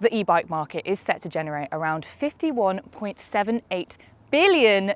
The e-bike market is set to generate around $51.78 billion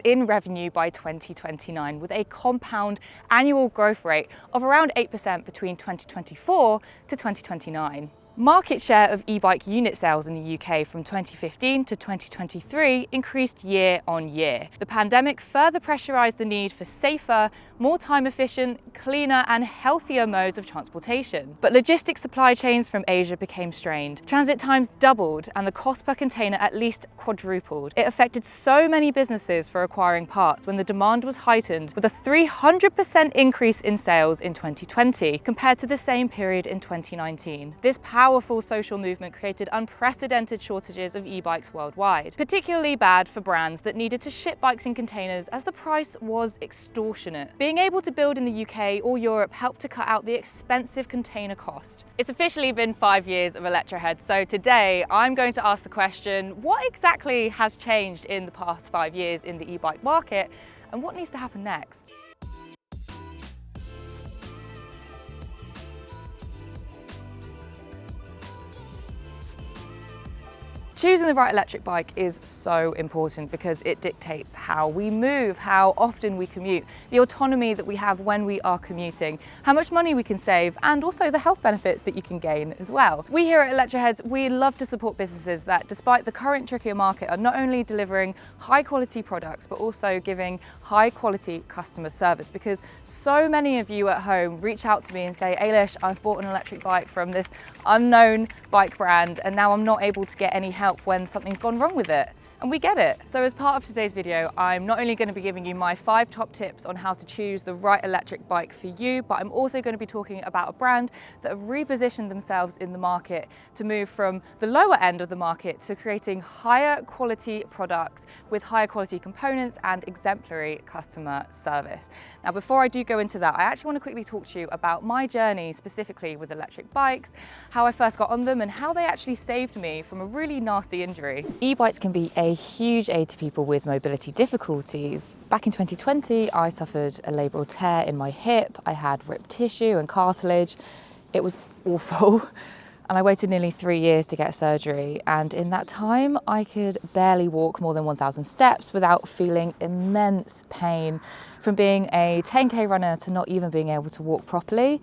in revenue by 2029, with a compound annual growth rate of around 8% between 2024 to 2029. Market share of e-bike unit sales in the UK from 2015 to 2023 increased year on year. The pandemic further pressurised the need for safer, more time-efficient, cleaner and healthier modes of transportation. But logistics supply chains from Asia became strained. Transit times doubled and the cost per container at least quadrupled. It affected so many businesses for acquiring parts when the demand was heightened, with a 300% increase in sales in 2020 compared to the same period in 2019. This powerful social movement created unprecedented shortages of e-bikes worldwide, particularly bad for brands that needed to ship bikes in containers as the price was extortionate. Being able to build in the UK or Europe helped to cut out the expensive container cost. It's officially been 5 years of Electroheads, so today I'm going to ask the question, what exactly has changed in the past 5 years in the e-bike market and what needs to happen next? Choosing the right electric bike is so important because it dictates how we move, how often we commute, the autonomy that we have when we are commuting, how much money we can save, and also the health benefits that you can gain as well. We here at Electroheads, we love to support businesses that, despite the current trickier market, are not only delivering high quality products, but also giving high quality customer service, because so many of you at home reach out to me and say, Eilis, I've bought an electric bike from this unknown bike brand and now I'm not able to get any help when something's gone wrong with it. And we get it. So as part of today's video, I'm not only going to be giving you my 5 top tips on how to choose the right electric bike for you, but I'm also going to be talking about a brand that have repositioned themselves in the market to move from the lower end of the market to creating higher quality products with higher quality components and exemplary customer service. Now, before I do go into that, I actually want to quickly talk to you about my journey specifically with electric bikes, how I first got on them and how they actually saved me from a really nasty injury. E-bikes can be a huge aid to people with mobility difficulties. Back in 2020, I suffered a labral tear in my hip. I had ripped tissue and cartilage. It was awful. And I waited nearly 3 years to get surgery. And in that time, I could barely walk more than 1,000 steps without feeling immense pain. From being a 10K runner to not even being able to walk properly,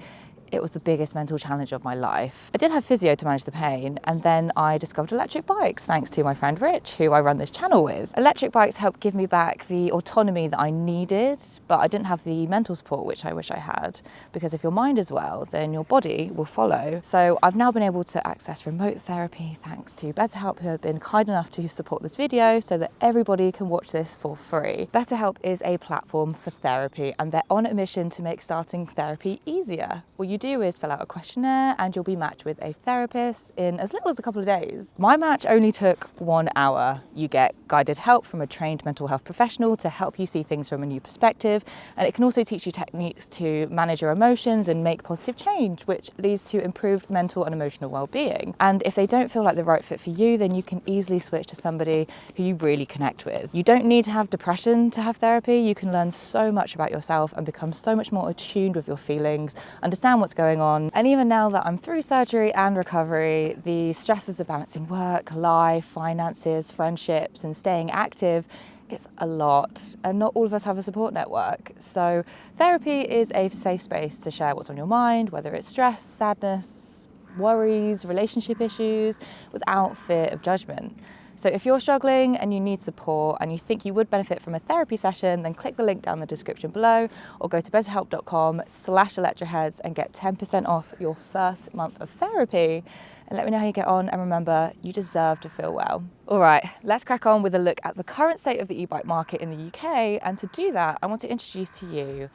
it was the biggest mental challenge of my life. I did have physio to manage the pain, and then I discovered electric bikes thanks to my friend Rich, who I run this channel with. Electric bikes helped give me back the autonomy that I needed, but I didn't have the mental support which I wish I had, because if your mind is well, then your body will follow. So I've now been able to access remote therapy thanks to BetterHelp, who have been kind enough to support this video so that everybody can watch this for free. BetterHelp is a platform for therapy, and they're on a mission to make starting therapy easier. All you do is fill out a questionnaire and you'll be matched with a therapist in as little as a couple of days. My match only took 1 hour. You get guided help from a trained mental health professional to help you see things from a new perspective, and it can also teach you techniques to manage your emotions and make positive change, which leads to improved mental and emotional well-being. And if they don't feel like the right fit for you, then you can easily switch to somebody who you really connect with. You don't need to have depression to have therapy. You can learn so much about yourself and become so much more attuned with your feelings, understand what's going on. And even now that I'm through surgery and recovery, the stresses of balancing work, life, finances, friendships, and staying active, it's a lot, and not all of us have a support network. So therapy is a safe space to share what's on your mind, whether it's stress, sadness, worries, relationship issues, without fear of judgment. So if you're struggling and you need support and you think you would benefit from a therapy session, then click the link down in the description below or go to betterhelp.com/electroheads and get 10% off your first month of therapy. And let me know how you get on, and remember, you deserve to feel well. All right, let's crack on with a look at the current state of the e-bike market in the UK. And to do that, I want to introduce to you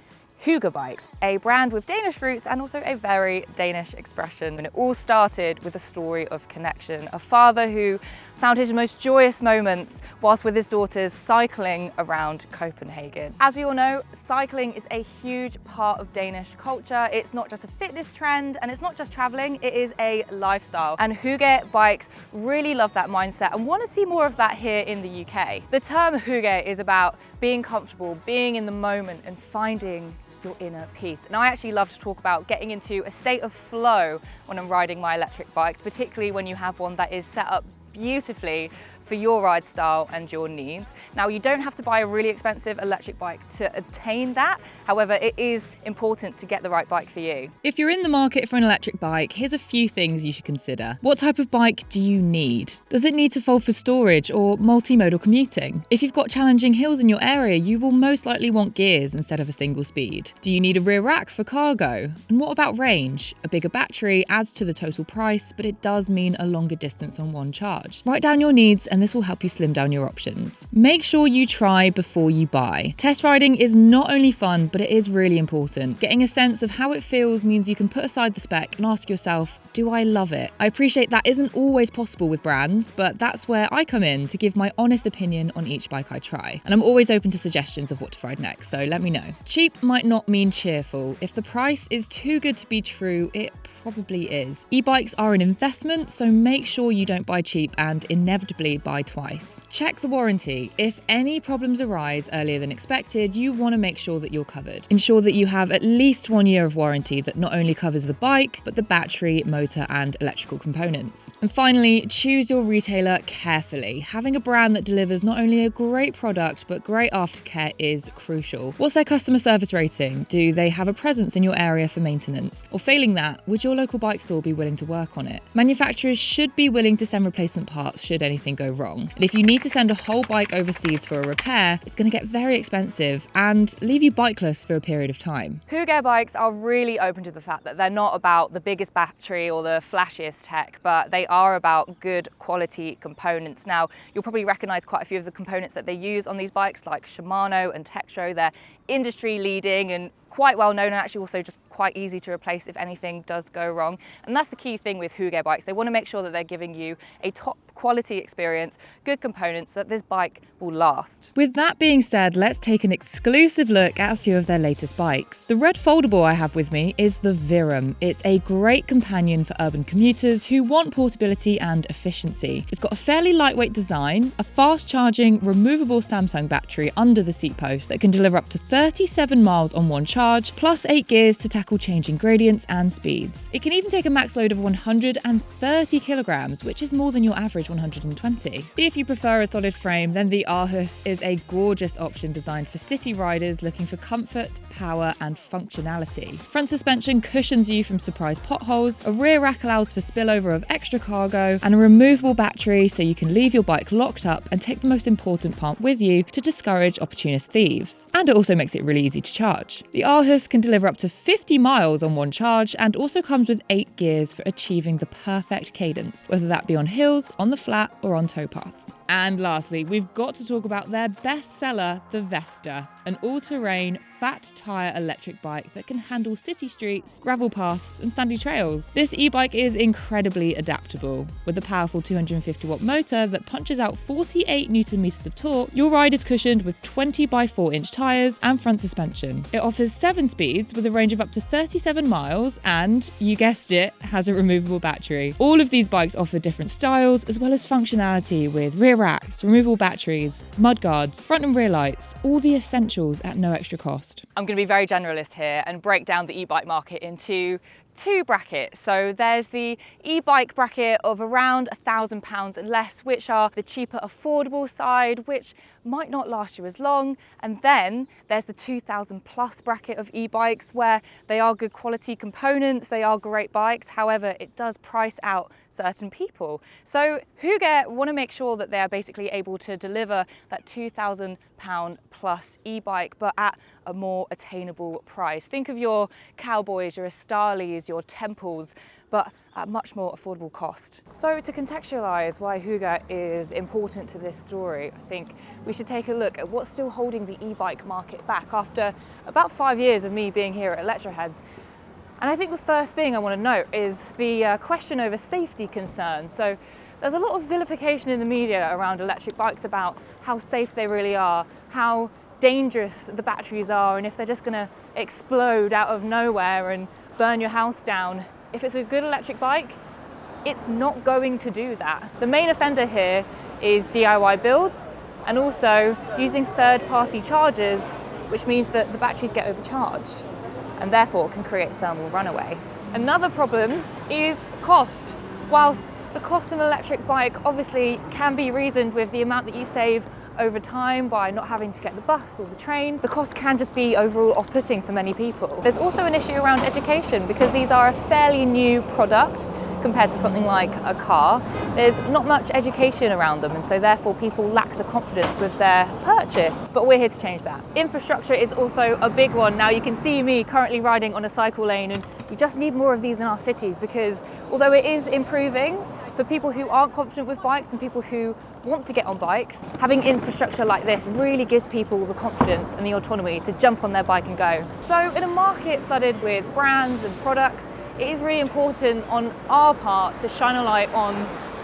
Hygge Bikes, a brand with Danish roots and also a very Danish expression. And it all started with a story of connection. A father who found his most joyous moments whilst with his daughters cycling around Copenhagen. As we all know, cycling is a huge part of Danish culture. It's not just a fitness trend and it's not just traveling, it is a lifestyle. And Hygge Bikes really love that mindset and want to see more of that here in the UK. The term Hygge is about being comfortable, being in the moment and finding your inner peace. And I actually love to talk about getting into a state of flow when I'm riding my electric bikes, particularly when you have one that is set up beautifully for your ride style and your needs. Now, you don't have to buy a really expensive electric bike to attain that. However, it is important to get the right bike for you. If you're in the market for an electric bike, here's a few things you should consider. What type of bike do you need? Does it need to fold for storage or multimodal commuting? If you've got challenging hills in your area, you will most likely want gears instead of a single speed. Do you need a rear rack for cargo? And what about range? A bigger battery adds to the total price, but it does mean a longer distance on one charge. Write down your needs and this will help you slim down your options. Make sure you try before you buy. Test riding is not only fun, but it is really important. Getting a sense of how it feels means you can put aside the spec and ask yourself, do I love it? I appreciate that isn't always possible with brands, but that's where I come in to give my honest opinion on each bike I try. And I'm always open to suggestions of what to ride next, so let me know. Cheap might not mean cheerful. If the price is too good to be true, it probably is. E-bikes are an investment, so make sure you don't buy cheap and inevitably buy twice. Check the warranty. If any problems arise earlier than expected, you want to make sure that you're covered. Ensure that you have at least 1 year of warranty that not only covers the bike, but the battery, motor and electrical components. And finally, choose your retailer carefully. Having a brand that delivers not only a great product, but great aftercare is crucial. What's their customer service rating? Do they have a presence in your area for maintenance? Or failing that, would your local bike store be willing to work on it? Manufacturers should be willing to send replacement parts should anything go wrong. And if you need to send a whole bike overseas for a repair, it's going to get very expensive and leave you bikeless for a period of time. Hygge Bikes are really open to the fact that they're not about the biggest battery or the flashiest tech, but they are about good quality components. Now, you'll probably recognize quite a few of the components that they use on these bikes, like Shimano and Tektro. They're industry leading and quite well known, and actually also just quite easy to replace if anything does go wrong. And that's the key thing with Hygge Bikes. They want to make sure that they're giving you a top quality experience, good components, that this bike will last. With that being said, let's take an exclusive look at a few of their latest bikes. The red foldable I have with me is the Virum. It's a great companion for urban commuters who want portability and efficiency. It's got a fairly lightweight design, a fast charging, removable Samsung battery under the seat post that can deliver up to 37 miles on one charge, plus 8 gears to tackle changing gradients and speeds. It can even take a max load of 130 kilograms, which is more than your average 120. If you prefer a solid frame, then the Aarhus is a gorgeous option designed for city riders looking for comfort, power and functionality. Front suspension cushions you from surprise potholes, a rear rack allows for spillover of extra cargo, and a removable battery so you can leave your bike locked up and take the most important part with you to discourage opportunist thieves. And it also makes it really easy to charge. The Aarhus can deliver up to 50 miles on one charge and also comes with 8 gears for achieving the perfect cadence, whether that be on hills, on the flat or on towpaths. And lastly, we've got to talk about their bestseller, the Vesta, an all-terrain, fat tyre electric bike that can handle city streets, gravel paths and sandy trails. This e-bike is incredibly adaptable. With a powerful 250-watt motor that punches out 48 Nm of torque, your ride is cushioned with 20 by 4-inch tyres and front suspension. It offers 7 speeds with a range of up to 37 miles and, you guessed it, has a removable battery. All of these bikes offer different styles as well as functionality with rear racks, removable batteries, mudguards, front and rear lights, all the essentials at no extra cost. I'm going to be very generalist here and break down the e-bike market into 2 brackets. So there's the e-bike bracket of around £1,000 and less, which are the cheaper, affordable side, which might not last you as long. And then there's the 2,000 plus bracket of e-bikes where they are good quality components, they are great bikes. However, it does price out certain people. So Hygge want to make sure that they're basically able to deliver that £2,000 plus e-bike, but at a more attainable price. Think of your Cowboys, your Estalis, your Temples, but at much more affordable cost. So to contextualize why Hygge is important to this story, I think we should take a look at what's still holding the e-bike market back after about 5 years of me being here at Electroheads. And I think the first thing I want to note is the question over safety concerns. So there's a lot of vilification in the media around electric bikes about how safe they really are, how dangerous the batteries are, and if they're just going to explode out of nowhere and burn your house down. If it's a good electric bike, it's not going to do that. The main offender here is DIY builds and also using third-party chargers, which means that the batteries get overcharged. and therefore can create thermal runaway. Another problem is cost. Whilst the cost of an electric bike obviously can be reasoned with the amount that you save over time by not having to get the bus or the train, the cost can just be overall off-putting for many people. There's also an issue around education because these are a fairly new product compared to something like a car. There's not much education around them, and so therefore people lack the confidence with their purchase, but we're here to change that. Infrastructure is also a big one. Now you can see me currently riding on a cycle lane, and we just need more of these in our cities because although it is improving, for people who aren't confident with bikes and people who want to get on bikes, having infrastructure like this really gives people the confidence and the autonomy to jump on their bike and go. So in a market flooded with brands and products, it is really important on our part to shine a light on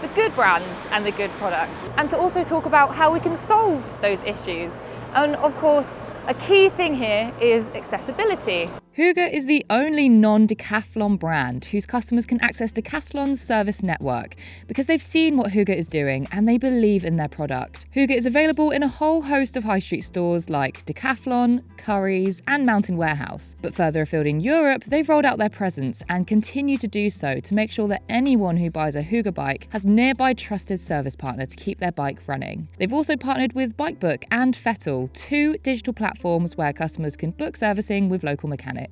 the good brands and the good products, and to also talk about how we can solve those issues. And of course, a key thing here is accessibility. Hygge is the only non-decathlon brand whose customers can access Decathlon's service network because they've seen what Hygge is doing and they believe in their product. Hygge is available in a whole host of high street stores like Decathlon, Currys and Mountain Warehouse. But further afield in Europe, they've rolled out their presence and continue to do so to make sure that anyone who buys a Hygge bike has a nearby trusted service partner to keep their bike running. They've also partnered with Bikebook and Fettel, two digital platforms where customers can book servicing with local mechanics.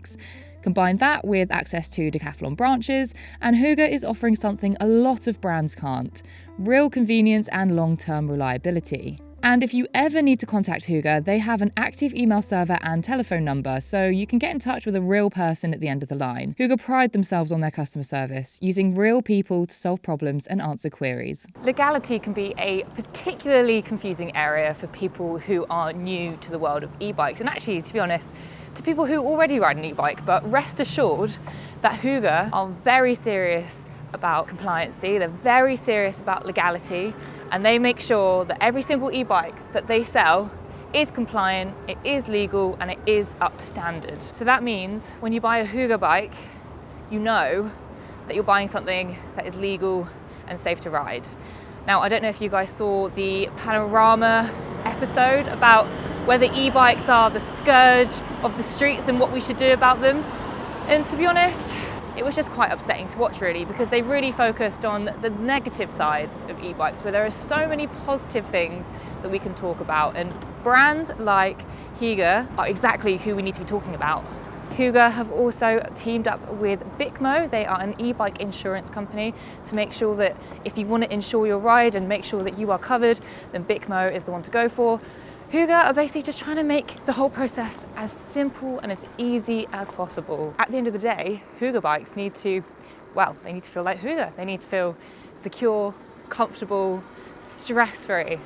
Combine that with access to Decathlon branches, and Hygge is offering something a lot of brands can't: real convenience and long-term reliability. And if you ever need to contact Hygge, they have an active email server and telephone number, so you can get in touch with a real person at the end of the line. Hygge pride themselves on their customer service, using real people to solve problems and answer queries. Legality can be a particularly confusing area for people who are new to the world of e-bikes, and actually, to be honest, to people who already ride an e-bike. But rest assured that Hygge are very serious about compliancy, they're very serious about legality, and they make sure that every single e-bike that they sell is compliant, it is legal, and it is up to standard. So that means when you buy a Hygge bike, you know that you're buying something that is legal and safe to ride. Now, I don't know if you guys saw the Panorama episode about whether e-bikes are the scourge of the streets and what we should do about them. And to be honest, it was just quite upsetting to watch really, because they really focused on the negative sides of e-bikes, where there are so many positive things that we can talk about. And brands like Hygge are exactly who we need to be talking about. Hygge have also teamed up with Bikmo. They are an e-bike insurance company to make sure that if you want to insure your ride and make sure that you are covered, then Bikmo is the one to go for. Hygge are basically just trying to make the whole process as simple and as easy as possible. At the end of the day, Hygge bikes need to feel like Hygge. They need to feel secure, comfortable, stress-free.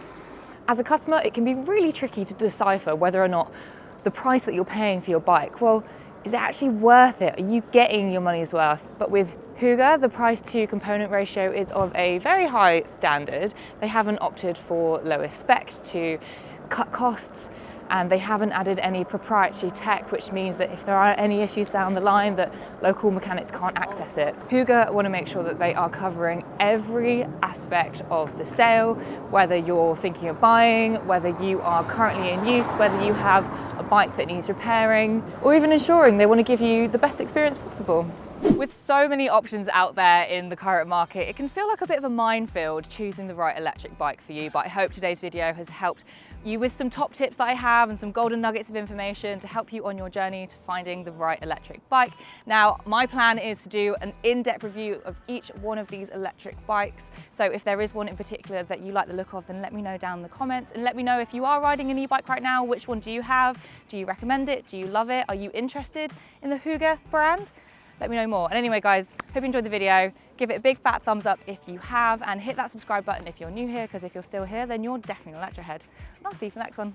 As a customer, it can be really tricky to decipher whether or not the price that you're paying for your bike, well, is it actually worth it? Are you getting your money's worth? But with Hygge, the price to component ratio is of a very high standard. They haven't opted for lowest spec to cut costs, and they haven't added any proprietary tech, which means that if there are any issues down the line that local mechanics can't access it. Hygge want to make sure that they are covering every aspect of the sale, whether you're thinking of buying, whether you are currently in use, whether you have a bike that needs repairing, or even insuring. They want to give you the best experience possible. With so many options out there in the current market, it can feel like a bit of a minefield choosing the right electric bike for you, but I hope today's video has helped you with some top tips that I have and some golden nuggets of information to help you on your journey to finding the right electric bike. Now, my plan is to do an in-depth review of each one of these electric bikes. So if there is one in particular that you like the look of, then let me know down in the comments, and let me know if you are riding an e-bike right now, which one do you have? Do you recommend it? Do you love it? Are you interested in the Hygge brand? Let me know more. And anyway guys, hope you enjoyed the video. Give it a big fat thumbs up if you have, and hit that subscribe button if you're new here, because if you're still here, then you're definitely an Electrohead. And I'll see you for the next one.